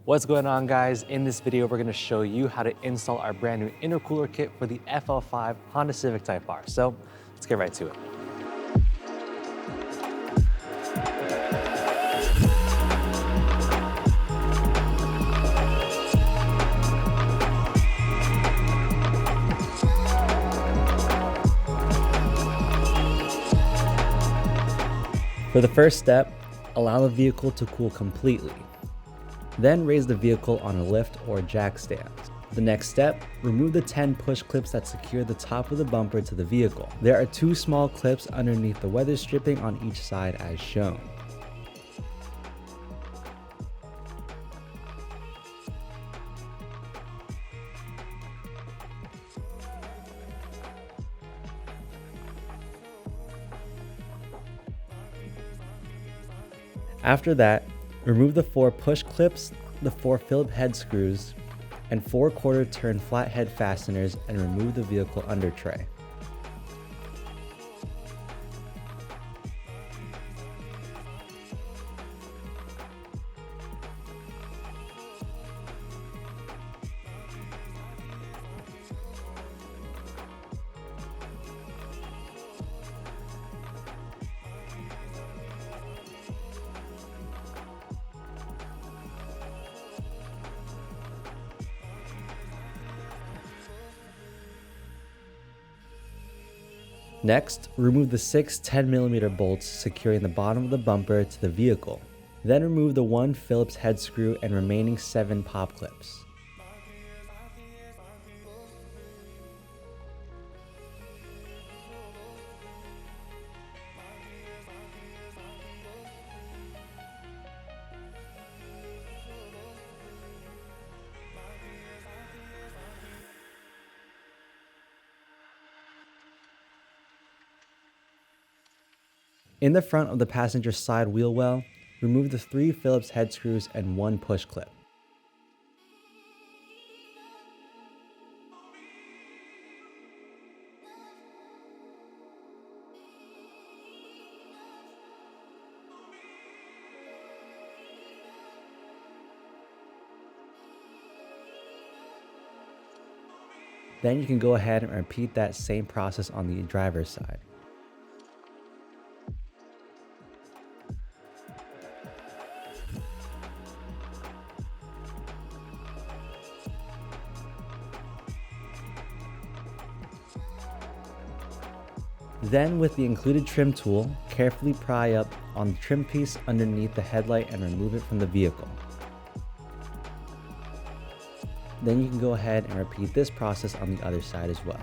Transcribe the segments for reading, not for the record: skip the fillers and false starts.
What's going on, guys? In this video, we're gonna show you how to install our brand new intercooler kit for the FL5 Honda Civic Type R. So let's get right to it. For the first step, allow the vehicle to cool completely. Then raise the vehicle on a lift or jack stand. The next step, remove the 10 push clips that secure the top of the bumper to the vehicle. There are 2 small clips underneath the weather stripping on each side as shown. After that, remove the 4 push clips, the 4 Phillips head screws, and 4 quarter turn flathead fasteners and remove the vehicle under tray. Next, remove the 6 10mm bolts securing the bottom of the bumper to the vehicle. Then remove the 1 Phillips head screw and remaining 7 pop clips. In the front of the passenger side wheel well, remove the 3 Phillips head screws and 1 push clip. Then you can go ahead and repeat that same process on the driver's side. Then, with the included trim tool, carefully pry up on the trim piece underneath the headlight and remove it from the vehicle. Then you can go ahead and repeat this process on the other side as well.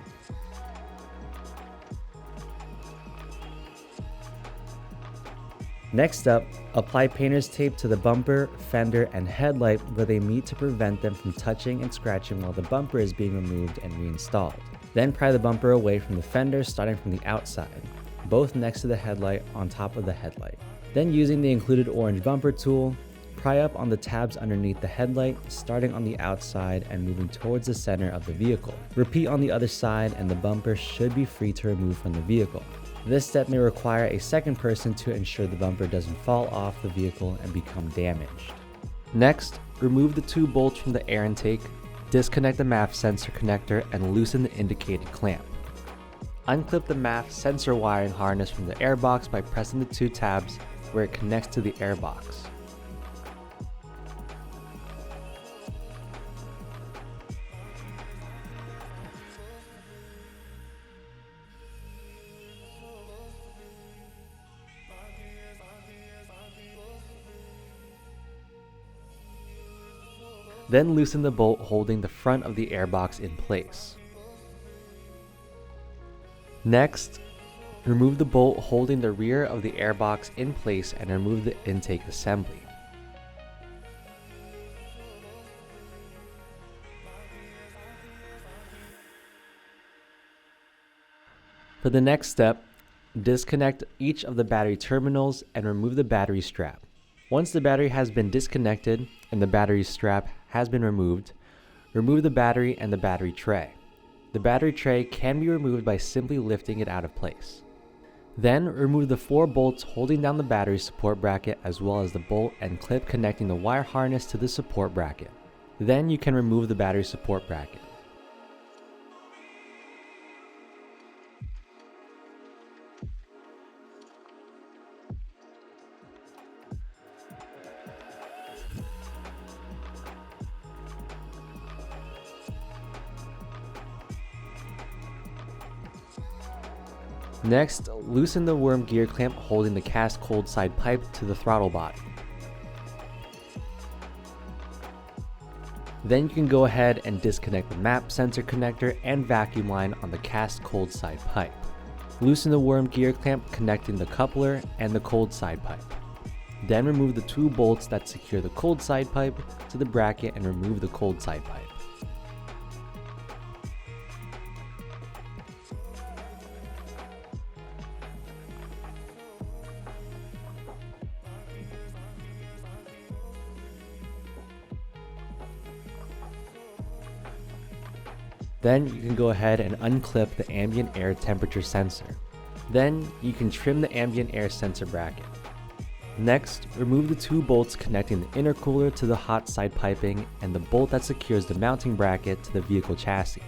Next up, apply painter's tape to the bumper, fender, and headlight where they meet to prevent them from touching and scratching while the bumper is being removed and reinstalled. Then pry the bumper away from the fender starting from the outside, both next to the headlight on top of the headlight. Then using the included orange bumper tool, pry up on the tabs underneath the headlight starting on the outside and moving towards the center of the vehicle. Repeat on the other side and the bumper should be free to remove from the vehicle. This step may require a second person to ensure the bumper doesn't fall off the vehicle and become damaged. Next, remove the 2 bolts from the air intake, disconnect the MAF sensor connector and loosen the indicated clamp. Unclip the MAF sensor wiring harness from the airbox by pressing the 2 tabs where it connects to the airbox. Then loosen the bolt holding the front of the airbox in place. Next, remove the bolt holding the rear of the airbox in place and remove the intake assembly. For the next step, disconnect each of the battery terminals and remove the battery strap. Once the battery has been disconnected and the battery strap has been removed, remove the battery and the battery tray. The battery tray can be removed by simply lifting it out of place. Then remove the 4 bolts holding down the battery support bracket as well as the bolt and clip connecting the wire harness to the support bracket. Then you can remove the battery support bracket. Next, loosen the worm gear clamp holding the cast cold side pipe to the throttle body. Then you can go ahead and disconnect the map sensor connector and vacuum line on the cast cold side pipe. Loosen the worm gear clamp connecting the coupler and the cold side pipe. Then remove the 2 bolts that secure the cold side pipe to the bracket and remove the cold side pipe. Then you can go ahead and unclip the ambient air temperature sensor. Then you can trim the ambient air sensor bracket. Next, remove the 2 bolts connecting the intercooler to the hot side piping and the bolt that secures the mounting bracket to the vehicle chassis.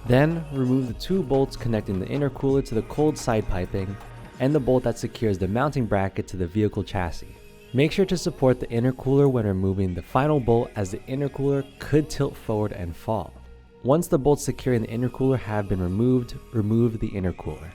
Then, remove the 2 bolts connecting the intercooler to the cold side piping and the bolt that secures the mounting bracket to the vehicle chassis. Make sure to support the intercooler when removing the final bolt as the intercooler could tilt forward and fall. Once the bolts securing the intercooler have been removed, remove the intercooler.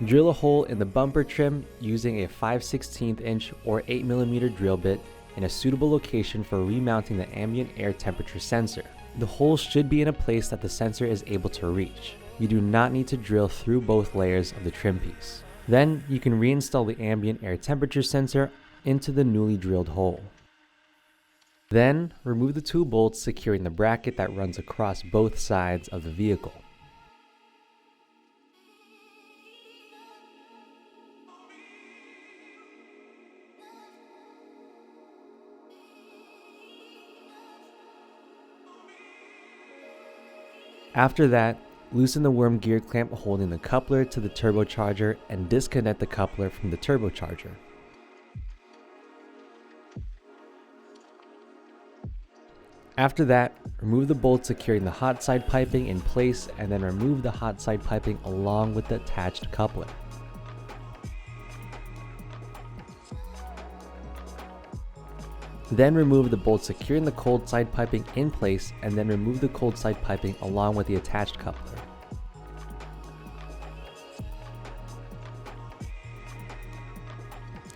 Drill a hole in the bumper trim using a 5/16 inch or 8mm drill bit in a suitable location for remounting the ambient air temperature sensor. The hole should be in a place that the sensor is able to reach. You do not need to drill through both layers of the trim piece. Then you can reinstall the ambient air temperature sensor into the newly drilled hole. Then remove the 2 bolts securing the bracket that runs across both sides of the vehicle. After that, loosen the worm gear clamp holding the coupler to the turbocharger and disconnect the coupler from the turbocharger. After that, remove the bolt securing the hot side piping in place and then remove the hot side piping along with the attached coupler. Then remove the bolt securing the cold side piping in place and then remove the cold side piping along with the attached coupler.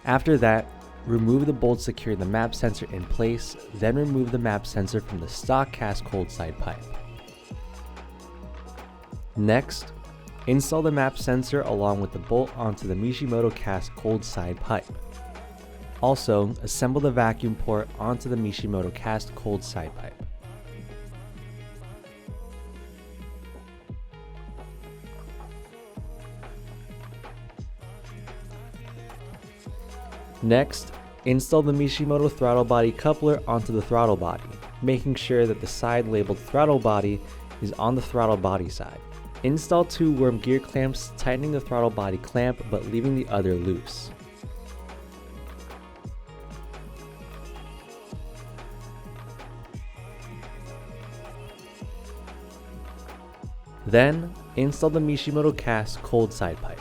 After that, remove the bolt securing the map sensor in place, then remove the map sensor from the stock cast cold side pipe. Next, install the map sensor along with the bolt onto the Mishimoto cast cold side pipe. Also, assemble the vacuum port onto the Mishimoto cast cold side pipe. Next, install the Mishimoto throttle body coupler onto the throttle body, making sure that the side labeled throttle body is on the throttle body side. Install 2 worm gear clamps, tightening the throttle body clamp but leaving the other loose. Then, install the Mishimoto cast cold side pipe.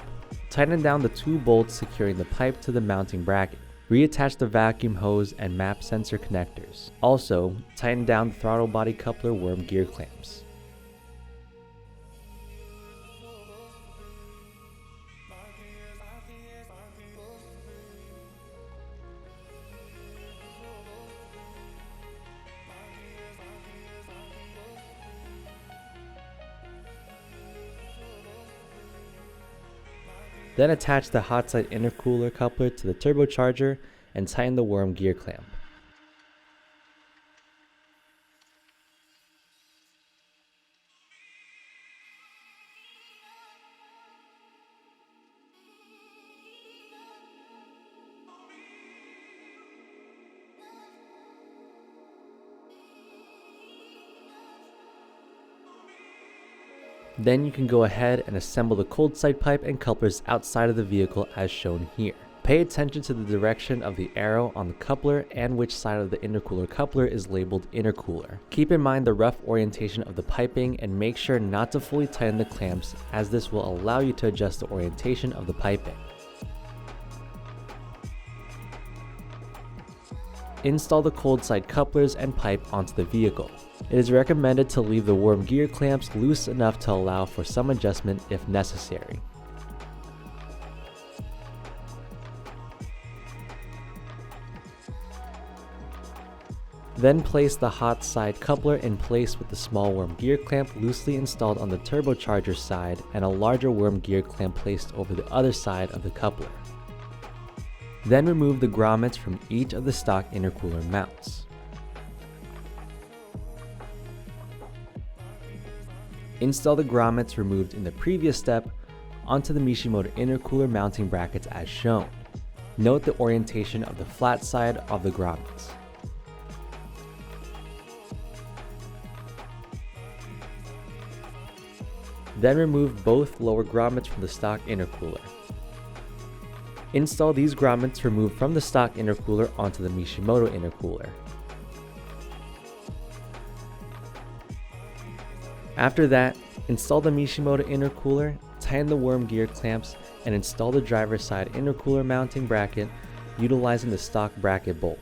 Tighten down the 2 bolts securing the pipe to the mounting bracket. Reattach the vacuum hose and map sensor connectors. Also, tighten down the throttle body coupler worm gear clamps. Then attach the hot side intercooler coupler to the turbocharger and tighten the worm gear clamp. Then you can go ahead and assemble the cold side pipe and couplers outside of the vehicle as shown here. Pay attention to the direction of the arrow on the coupler and which side of the intercooler coupler is labeled intercooler. Keep in mind the rough orientation of the piping and make sure not to fully tighten the clamps, as this will allow you to adjust the orientation of the piping. Install the cold side couplers and pipe onto the vehicle. It is recommended to leave the worm gear clamps loose enough to allow for some adjustment if necessary. Then place the hot side coupler in place with the small worm gear clamp loosely installed on the turbocharger side and a larger worm gear clamp placed over the other side of the coupler. Then remove the grommets from each of the stock intercooler mounts. Install the grommets removed in the previous step onto the Mishimoto intercooler mounting brackets as shown. Note the orientation of the flat side of the grommets. Then remove both lower grommets from the stock intercooler. Install these grommets removed from the stock intercooler onto the Mishimoto intercooler. After that, install the Mishimoto intercooler, tighten the worm gear clamps, and install the driver's side intercooler mounting bracket utilizing the stock bracket bolt.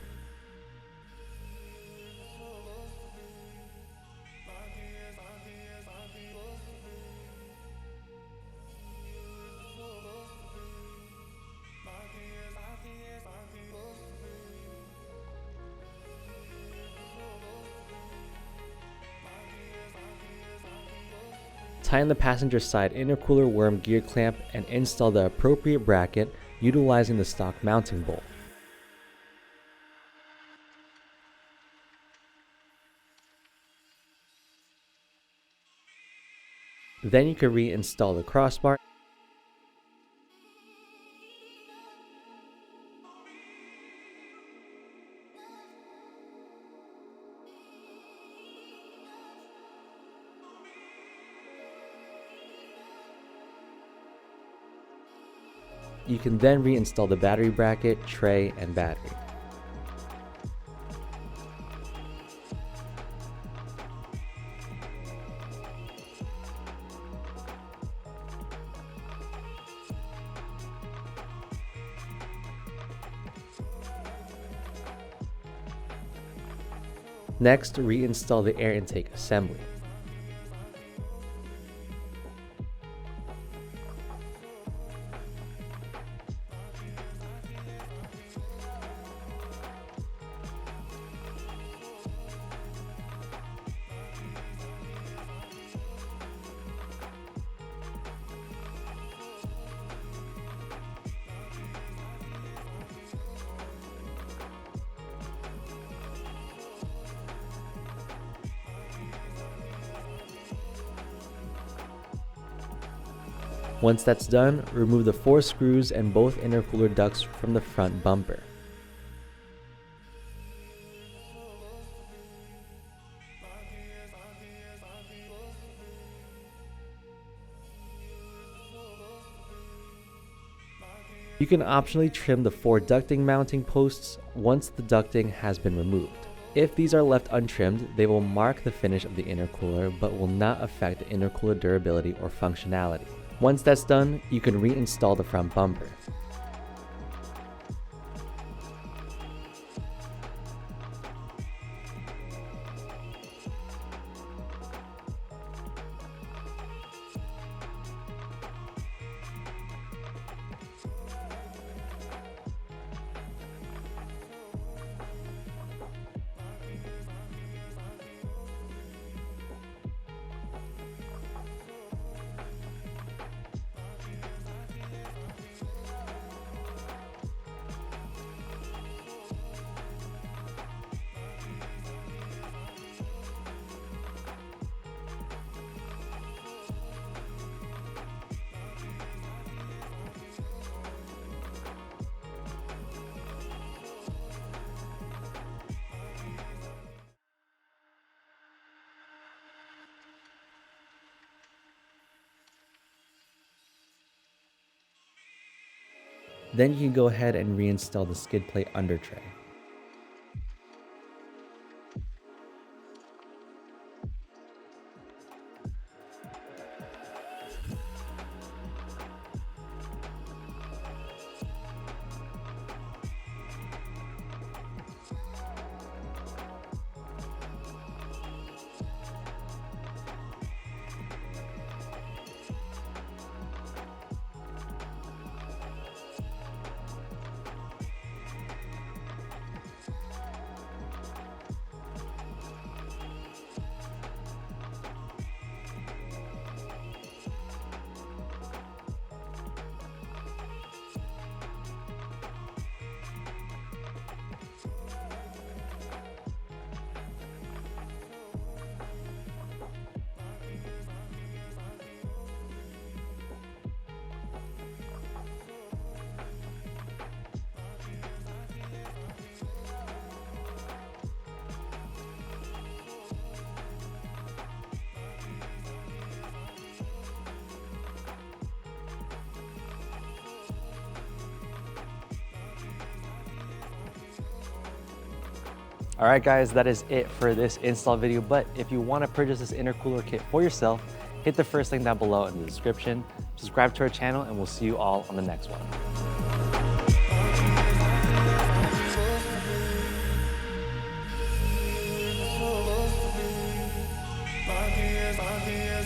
Tighten the passenger side intercooler worm gear clamp and install the appropriate bracket utilizing the stock mounting bolt. Then you can reinstall the crossbar. You can then reinstall the battery bracket, tray, and battery. Next, reinstall the air intake assembly. Once that's done, remove the 4 screws and both intercooler ducts from the front bumper. You can optionally trim the 4 ducting mounting posts once the ducting has been removed. If these are left untrimmed, they will mark the finish of the intercooler but will not affect the intercooler durability or functionality. Once that's done, you can reinstall the front bumper. Then you can go ahead and reinstall the skid plate under tray. All right guys, that is it for this install video, but if you want to purchase this intercooler kit for yourself, hit the first link down below in the description, subscribe to our channel, and we'll see you all on the next one.